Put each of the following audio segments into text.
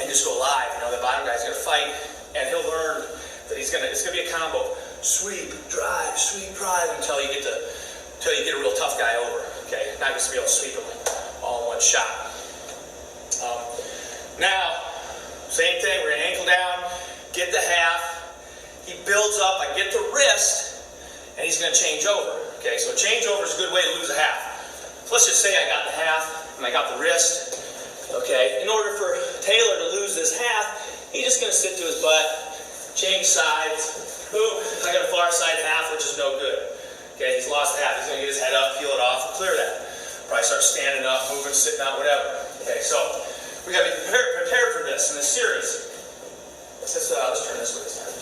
and just go live. You know, the bottom guy's gonna fight, and he'll learn that it's gonna be a combo. Sweep, drive, until you get a real tough guy over. Okay, not just to be able to sweep him all in one shot. Now, same thing. We're gonna ankle down, get the half. He builds up. I get the wrist, and he's gonna change over. Okay, so change over is a good way to lose a half. So let's just say I got the half and I got the wrist. Okay, in order for Taylor to lose this half, he's just gonna sit to his butt, change sides. Boom! I got a far side half, which is no good. Okay, he's lost half. He's gonna get his head up, peel it off, and clear that. Probably start standing up, moving, sitting out, whatever. Okay, so we gotta be prepared for this in this series. Let's turn this way this time.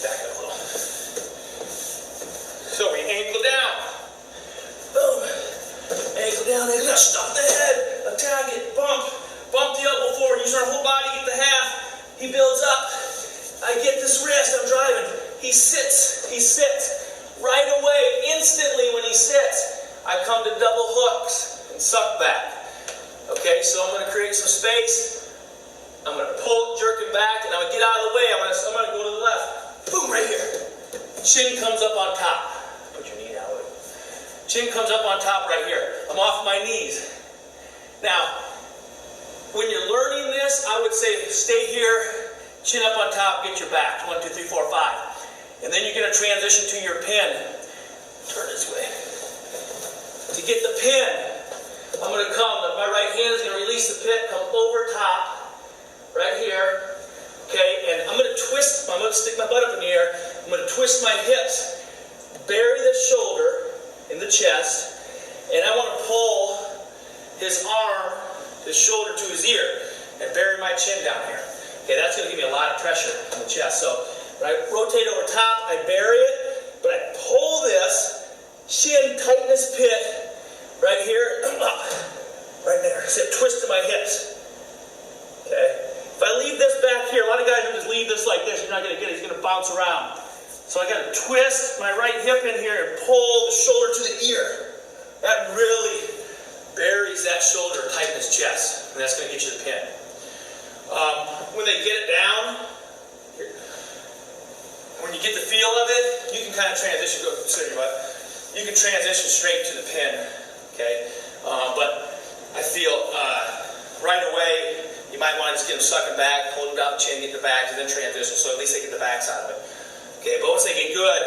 Back up a little. So we ankle down. Boom. Ankle down, stuff the head, attack it, bump the elbow forward, use our whole body, get the half. He builds up. I get this wrist, I'm driving. He sits. Right away, instantly when he sits, I come to double hooks and suck back. Okay, so I'm going to create some space. I'm going to pull, jerk it back, and I'm going to get out of the way. I'm going to go to the left. Boom, right here. Chin comes up on top. Put your knee down. Chin comes up on top right here. I'm off my knees. Now, when you're learning this, I would say stay here, chin up on top, get your back. 1, 2, 3, 4, 5. And then you're going to transition to your pin. Turn this way. To get the pin, I'm going to come. My right hand is going to release the pit, come over top, right here. Okay, and I'm going to twist. I'm going to stick my butt up in the air. I'm going to twist my hips, bury the shoulder in the chest, and I want to pull his arm, his shoulder to his ear, and bury my chin down here. Okay, that's going to give me a lot of pressure in the chest. So when I rotate over top, I bury it, but I pull this, chin, tighten this pit, right here, up, right there. Sit, twist to my hips. Okay. If I leave this back here, a lot of guys will just leave this like this. You're not going to get it. He's going to bounce around. So I got to twist my right hip in here and pull the shoulder to the ear. That really buries that shoulder, tightens his chest, and that's going to get you the pin. When they get it down, when you get the feel of it, you can kind of transition. Go consider your butt. You can transition straight to the pin. Okay, but I feel right away you might want to just get them sucking back, hold them down the chin, get the backs, and then transition. So at least they get the backs out of it. Okay, but once they get good,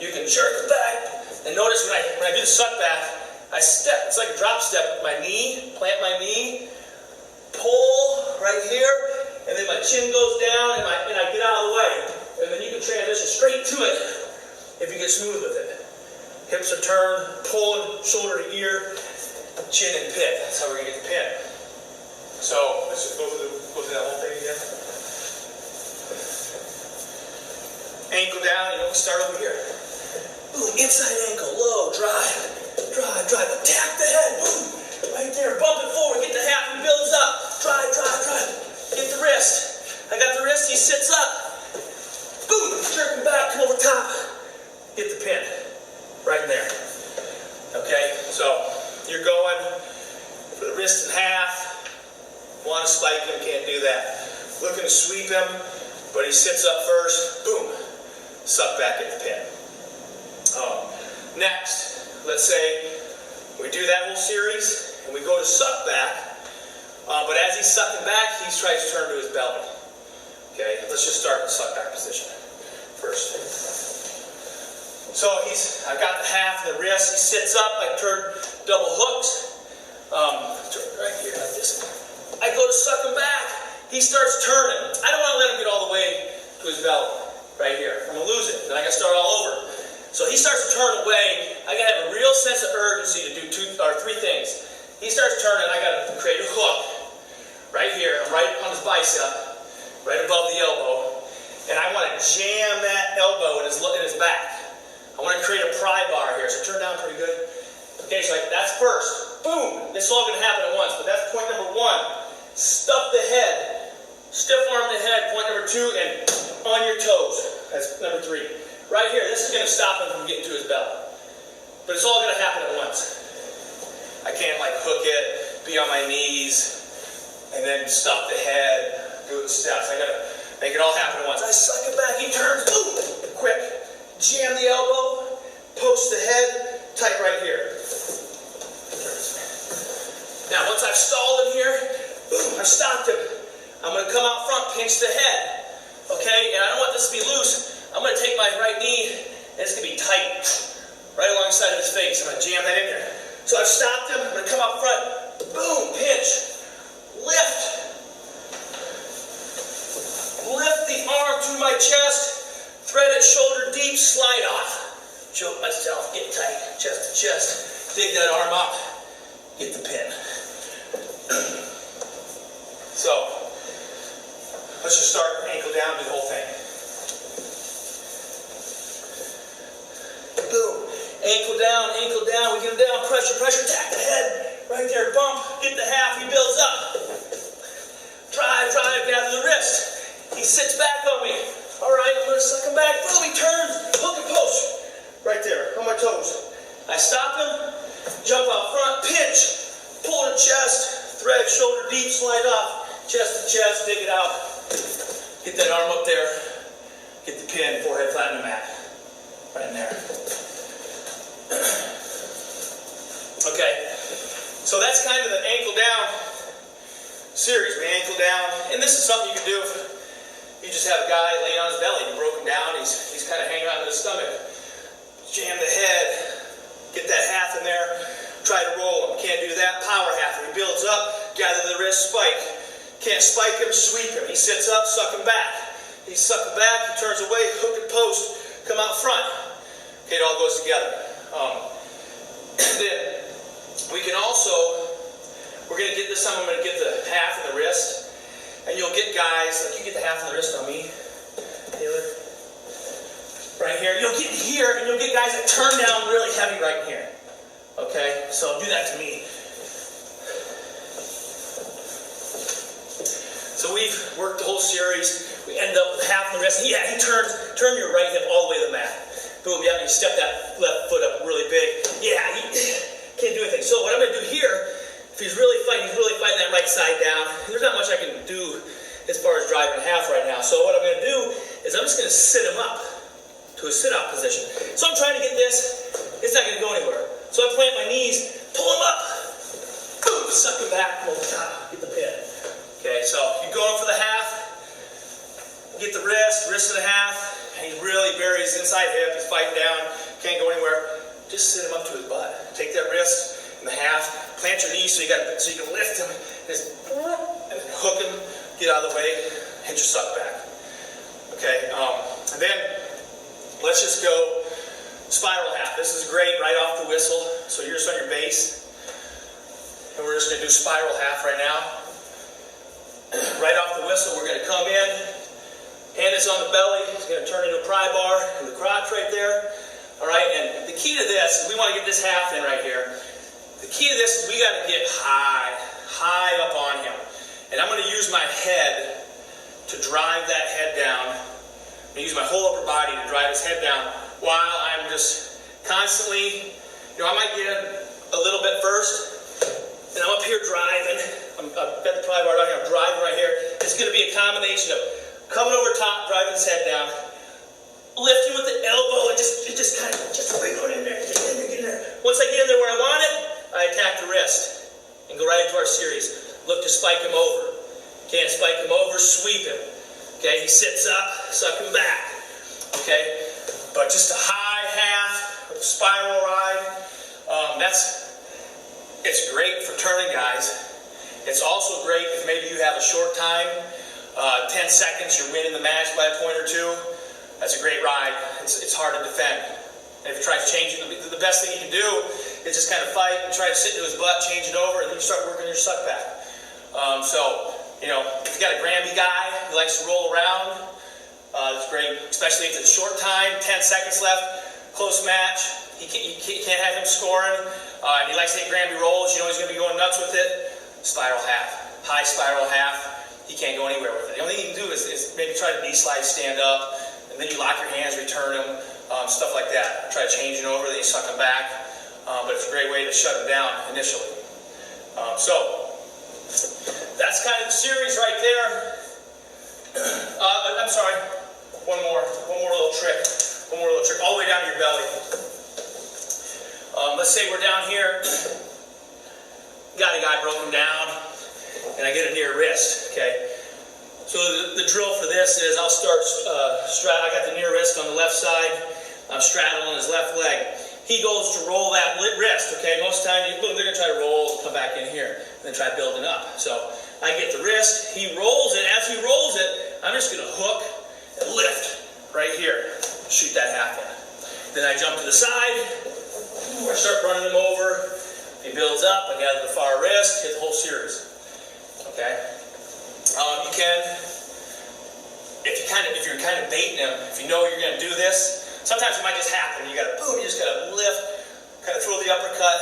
you can jerk it back. And notice when I do the suck back, I step. It's like a drop step with my knee. Plant my knee, pull right here, and then my chin goes down, and I get out of the way. And then you can transition straight to it if you get smooth with it. Hips are turned, pulling, shoulder to ear, chin and pit. That's how we're going to get the pin. So let's just go through that whole thing again. Ankle down, we start over here. Boom, inside ankle, low, drive. Attack the head, boom. Right there, bump it forward, get the half, he builds up. Drive. Get the wrist. I got the wrist, he sits up. Boom, jerking back, come over top. Get the pin. Right in there. Okay, so you're going for the wrist in half. Want to spike him, can't do that. Looking to sweep him, but he sits up first. Boom. Suck back at the pin. Next, let's say we do that whole series and we go to suck back, but as he's sucking back, he tries to turn to his belly. Okay, let's just start in the suck back position first. So I've got the half of the wrist, he sits up, I turn double hooks, right here like this. I go to suck him back, he starts turning. I don't want to let him get all the way to his belly, right here. I'm going to lose it, then I got to start all over. So he starts to turn away, I got to have a real sense of urgency to do three things. He starts turning, I got to create a hook, right here, right on his bicep, right above the elbow, and I want to jam that elbow in his back. I want to create a pry bar here, so turn down pretty good. Okay, so that's first. Boom! This is all going to happen at once, but that's point number 1. Stuff the head. Stiff arm the head, point number 2, and on your toes. That's number 3. Right here, this is going to stop him from getting to his belly. But it's all going to happen at once. I can't hook it, be on my knees, and then stuff the head, the steps. I gotta make it all happen at once. I suck it back, he turns, boom, quick. Jam the elbow, post the head, tight right here. Now, once I've stalled him here, boom, I've stopped him. I'm gonna come out front, pinch the head, okay? And I don't want this to be loose. I'm gonna take my right knee, and it's gonna be tight, right alongside of his face. I'm gonna jam that in there. So I've stopped him, I'm gonna come out front, boom, pinch, lift. Lift the arm to my chest, thread it shoulder deep, slide off. Choke myself, get tight, chest to chest. Dig that arm up, get the pin. So, let's just start ankle down, do the whole thing. Boom. Ankle down, we get him down, pressure, tap the head, right there, bump, get the half, he builds up. Drive, gather the wrist. He sits back on me. All right, I'm gonna suck him back, boom, he turns, hook and post. Right there, on my toes. I stop him, jump out front, pinch, pull the chest, thread, shoulder deep, slide off, chest to chest, dig it out. Get that arm up there, get the pin, forehead flat in the mat. Right in there. Okay, so that's kind of the ankle down series, man, ankle down. And this is something you can do if you just have a guy laying on his belly, he's broken down, he's kind of hanging on to his stomach. Jam the head, get that half in there, try to roll him. Can't do that, power half. He builds up, gather the wrist, spike. Can't spike him, sweep him. He sits up, suck him back. He suck him back, he turns away, hook and post, come out front. Okay, it all goes together. Then we can also, we're going to get this time, I'm going to get the half in the wrist. And you'll get guys, like you get the half in the wrist on me, Taylor. Right here. You'll get here, and you'll get guys that turn down really heavy right here. Okay? So do that to me. So we've worked the whole series. We end up with half in the wrist. Yeah, he turns, turn your right hip all the way to the mat. Boom, yeah, you step that left foot up really big. Yeah, he can't do anything. So what I'm going to do here, if he's really fighting that right side down. There's not much I can do as far as driving half right now. So what I'm going to do is I'm just going to sit him up to a sit-up position. So I'm trying to get this. It's not going to go anywhere. So I plant my knees, pull him up, boom, suck him back, pull the top, get the pin. Okay, so you're going for the half, get the wrist and a half, and he really buries inside hip, he's fighting down, can't go anywhere. Just sit him up to his butt. Take that wrist and the half, plant your knees so you can lift him, and hook him, get out of the way, hit your suck back. Okay, and then let's just go spiral half. This is great right off the whistle. So you're just on your base. And we're just going to do spiral half right now. Right off the whistle, we're going to come in. Hand is on the belly. It's going to turn into a pry bar in the crotch right there. All right, and the key to this is we want to get this half in right here. The key to this is we got to get high up on him. And I'm going to use my head to drive that head down. I'm going to use my whole upper body to drive his head down while I'm just constantly, I might get a little bit first, and I'm up here driving. I've got the pry bar down here, I'm driving right here. It's going to be a combination of coming over top, driving his head down, lifting with the elbow, and just kind of wiggling in there, get in there. Once I get in there where I want it, I attack the wrist and go right into our series. Look to spike him over. Can't spike him over, sweep him. Okay, he sits up, suck him back. Okay, but just a high half, a spiral ride. It's great for turning guys. It's also great if maybe you have a short time, 10 seconds, you're winning the match by a point or two. That's a great ride. It's hard to defend. And if you try to change it, the best thing you can do is just kind of fight and try to sit into his butt, change it over, and then you start working your suck back. If you got a Granby guy who likes to roll around, it's great, especially if it's a short time, 10 seconds left, close match. You can't have him scoring, and he likes to hit Granby rolls. You know he's going to be going nuts with it. Spiral half, high spiral half. He can't go anywhere with it. The only thing you can do is maybe try to D-slide, stand up, and then you lock your hands, return him, stuff like that. Try to change it over, then you suck him back. But it's a great way to shut him down initially. So that's kind of the series right there. your belly. Let's say we're down here, got a guy broken down, and I get a near wrist, okay? So the drill for this is I'll start, I got the near wrist on the left side, I'm straddling his left leg. He goes to roll that wrist, okay? Most of the time, they're going to try to roll, come back in here, and then try building up. So I get the wrist, he rolls it. As he rolls it, I'm just going to hook and lift right here, shoot that half in. Then I jump to the side, I start running him over. He builds up, I gather the far wrist, hit the whole series. Okay? You can, if you're kind of baiting him, if you know you're going to do this, sometimes it might just happen. You got to boom, you just got to lift, kind of throw the uppercut,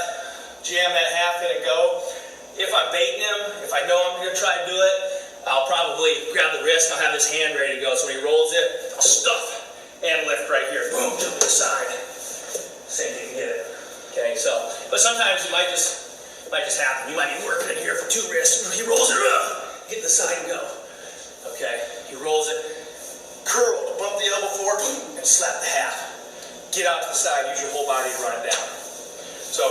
jam that half in and go. If I'm baiting him, if I know I'm going to try to do it, I'll probably grab the wrist, I'll have his hand ready to go. So when he rolls it, I'll stuff and lift right here. Boom, jump to the side. Same thing, get it. Okay, so, but sometimes it might just happen. You might be working in here for two wrists. He rolls it, get to the side and go. Okay, he rolls it, curl, bump the elbow forward, and slap the half. Get out to the side, use your whole body to run it down. So,